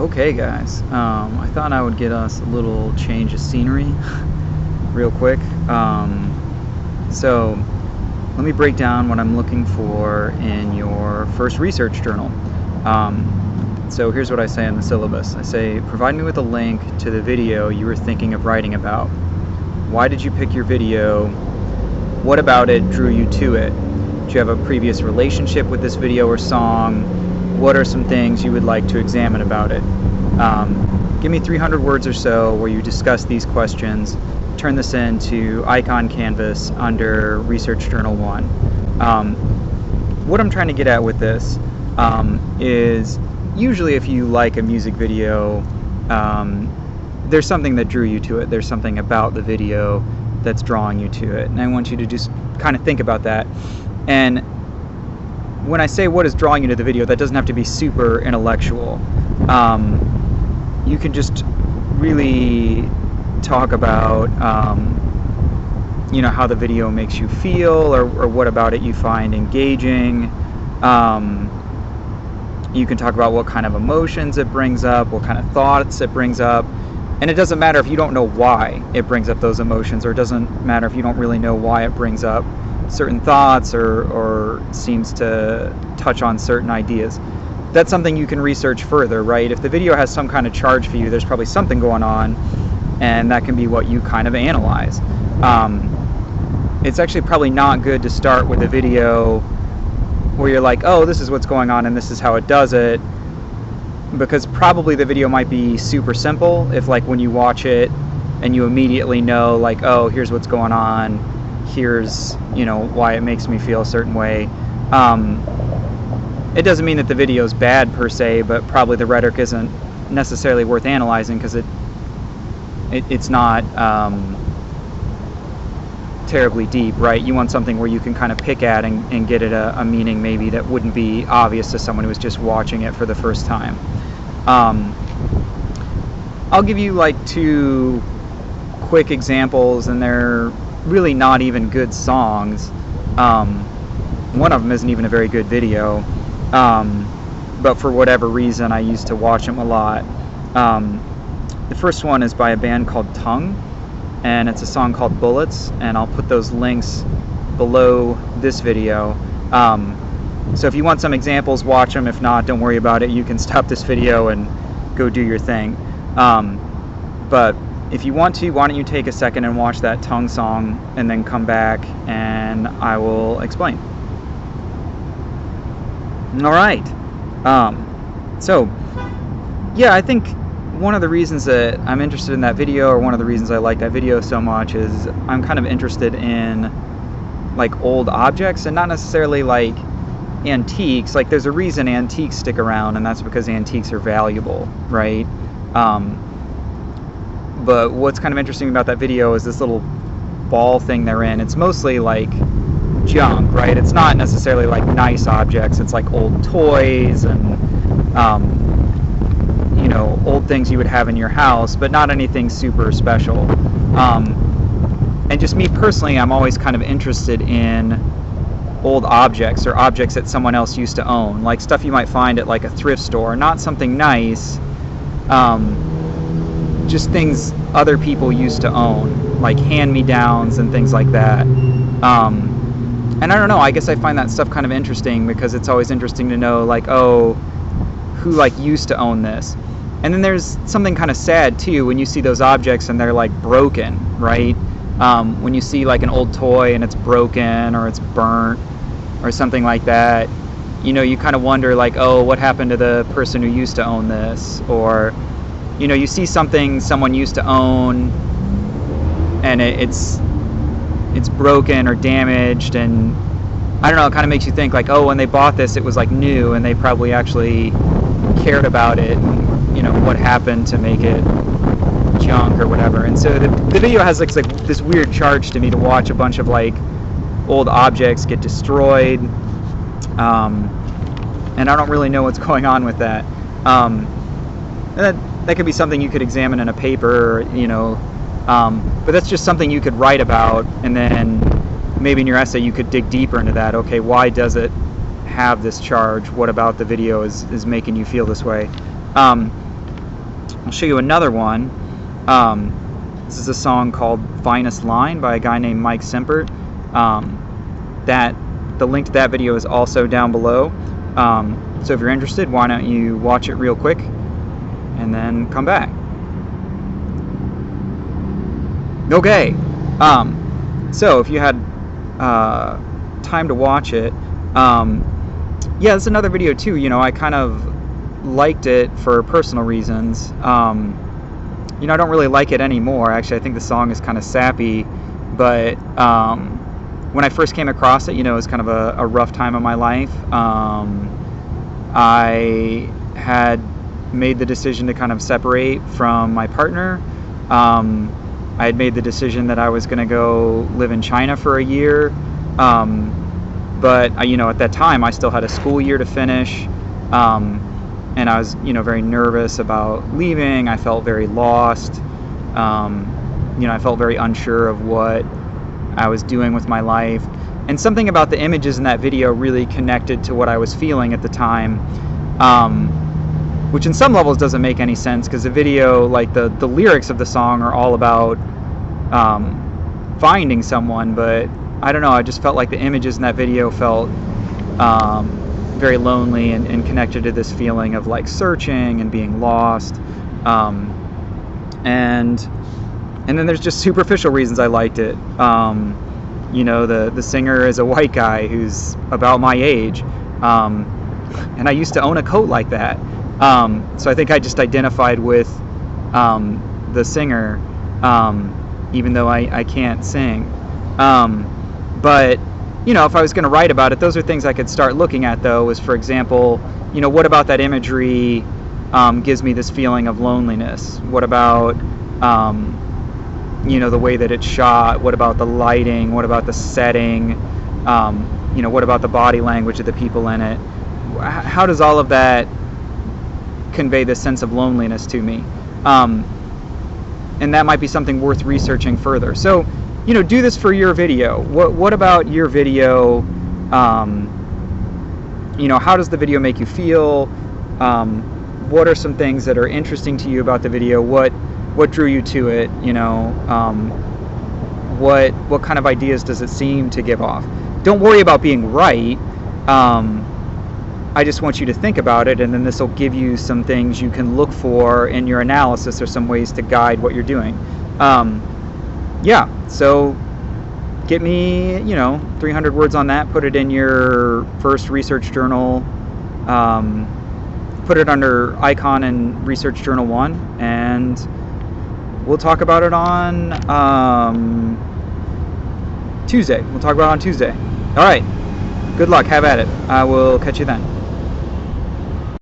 Okay, guys, I thought I would get us a little change of scenery real quick. So let me break down what I'm looking for in your first research journal. So here's what I say in the syllabus. I say, provide me with a link to the video you were thinking of writing about. Why did you pick your video? What about it drew you to it? Do you have a previous relationship with this video or song? What are some things you would like to examine about it? Give me 300 words or so where you discuss these questions. Turn this into Icon Canvas under Research Journal 1. What I'm trying to get at with this is usually if you like a music video, there's something that drew you to it. There's something about the video that's drawing you to it. And I want you to just kind of think about that. And when I say what is drawing you to the video, that doesn't have to be super intellectual. You can just really talk about how the video makes you feel, or what about it you find engaging. You can talk about what kind of emotions it brings up, what kind of thoughts it brings up. And it doesn't matter if you don't know why it brings up those emotions, or it doesn't matter if you don't really know why it brings up certain thoughts or seems to touch on certain ideas. That's something you can research further, right? If the video has some kind of charge for you, there's probably something going on, and that can be what you kind of analyze. It's actually probably not good to start with a video where you're like, oh, this is what's going on and this is how it does it, because probably the video might be super simple if, like, when you watch it and you immediately know, like, oh, here's what's going on, here's why it makes me feel a certain way. It doesn't mean that the video is bad per se, but probably the rhetoric isn't necessarily worth analyzing because it's not terribly deep, right? You want something where you can kind of pick at and get at a meaning maybe that wouldn't be obvious to someone who was just watching it for the first time. I'll give you like 2 quick examples, and they're really not even good songs. One of them isn't even a very good video, but for whatever reason I used to watch them a lot. The first one is by a band called Tongue, and it's a song called Bullets, and I'll put those links below this video. So if you want some examples, watch them. If not, don't worry about it. You can stop this video and go do your thing. But if you want to, why don't you take a second and watch that Tongue song and then come back and I will explain. Alright. So, yeah, I think one of the reasons that I'm interested in that video, or one of the reasons I like that video so much, is I'm kind of interested in like old objects, and not necessarily like antiques. Like, there's a reason antiques stick around, and that's because antiques are valuable, right? But what's kind of interesting about that video is this little ball thing they're in. It's mostly like junk, right? It's not necessarily like nice objects. It's like old toys and old things you would have in your house, but not anything super special. And just me personally, I'm always kind of interested in old objects, or objects that someone else used to own, like stuff you might find at like a thrift store. Not something nice, just things other people used to own, like hand-me-downs and things like that. And I don't know, I guess I find that stuff kind of interesting, because it's always interesting to know, like, oh, who like used to own this. And then there's something kind of sad too when you see those objects and they're like broken, right? When you see like an old toy and it's broken or it's burnt or something like that, you kind of wonder, like, oh, what happened to the person who used to own this? Or you see something someone used to own and it's broken or damaged, and I don't know, it kind of makes you think, like, oh, when they bought this it was like new and they probably actually cared about it, and what happened to make it junk or whatever. And so the video has like this weird charge to me, to watch a bunch of like old objects get destroyed, and I don't really know what's going on with that. That could be something you could examine in a paper, but that's just something you could write about, and then maybe in your essay you could dig deeper into that. Okay, why does it have this charge? What about the video is making you feel this way? I'll show you another one. This is a song called Finest Line by a guy named Mike Simpert. The link to that video is also down below. So if you're interested, why don't you watch it real quick and then come back. Okay. So if you had time to watch it, yeah, it's another video too. You know, I kind of liked it for personal reasons. You know, I don't really like it anymore. Actually, I think the song is kind of sappy, but when I first came across it, you know, it was kind of a rough time of my life. I had made the decision to kind of separate from my partner. I had made the decision that I was going to go live in China for a year. But you know, at that time, I still had a school year to finish. And I was, you know, very nervous about leaving. I felt very lost. You know, I felt very unsure of what I was doing with my life. And something about the images in that video really connected to what I was feeling at the time, which in some levels doesn't make any sense, because the video, like the lyrics of the song are all about finding someone, but I don't know, I just felt like the images in that video felt very lonely and connected to this feeling of like searching and being lost. And then there's just superficial reasons I liked it. You know, the singer is a white guy who's about my age, and I used to own a coat like that. So I think I just identified with the singer, even though I can't sing. But you know, if I was going to write about it, those are things I could start looking at, though, is, for example, you know, what about that imagery gives me this feeling of loneliness? What about, you know, the way that it's shot? What about the lighting? What about the setting? You know, what about the body language of the people in it? How does all of that convey this sense of loneliness to me? And that might be something worth researching further. So, you know, do this for your video. What about your video? You know, how does the video make you feel? What are some things that are interesting to you about the video? What drew you to it? You know, what kind of ideas does it seem to give off? Don't worry about being right. I just want you to think about it, and then this will give you some things you can look for in your analysis, or some ways to guide what you're doing. Yeah, so get me, you know, 300 words on that, put it in your first research journal, put it under icon in Research Journal 1, and we'll talk about it on Tuesday. We'll talk about it on Tuesday. All right, good luck, have at it. I will catch you then.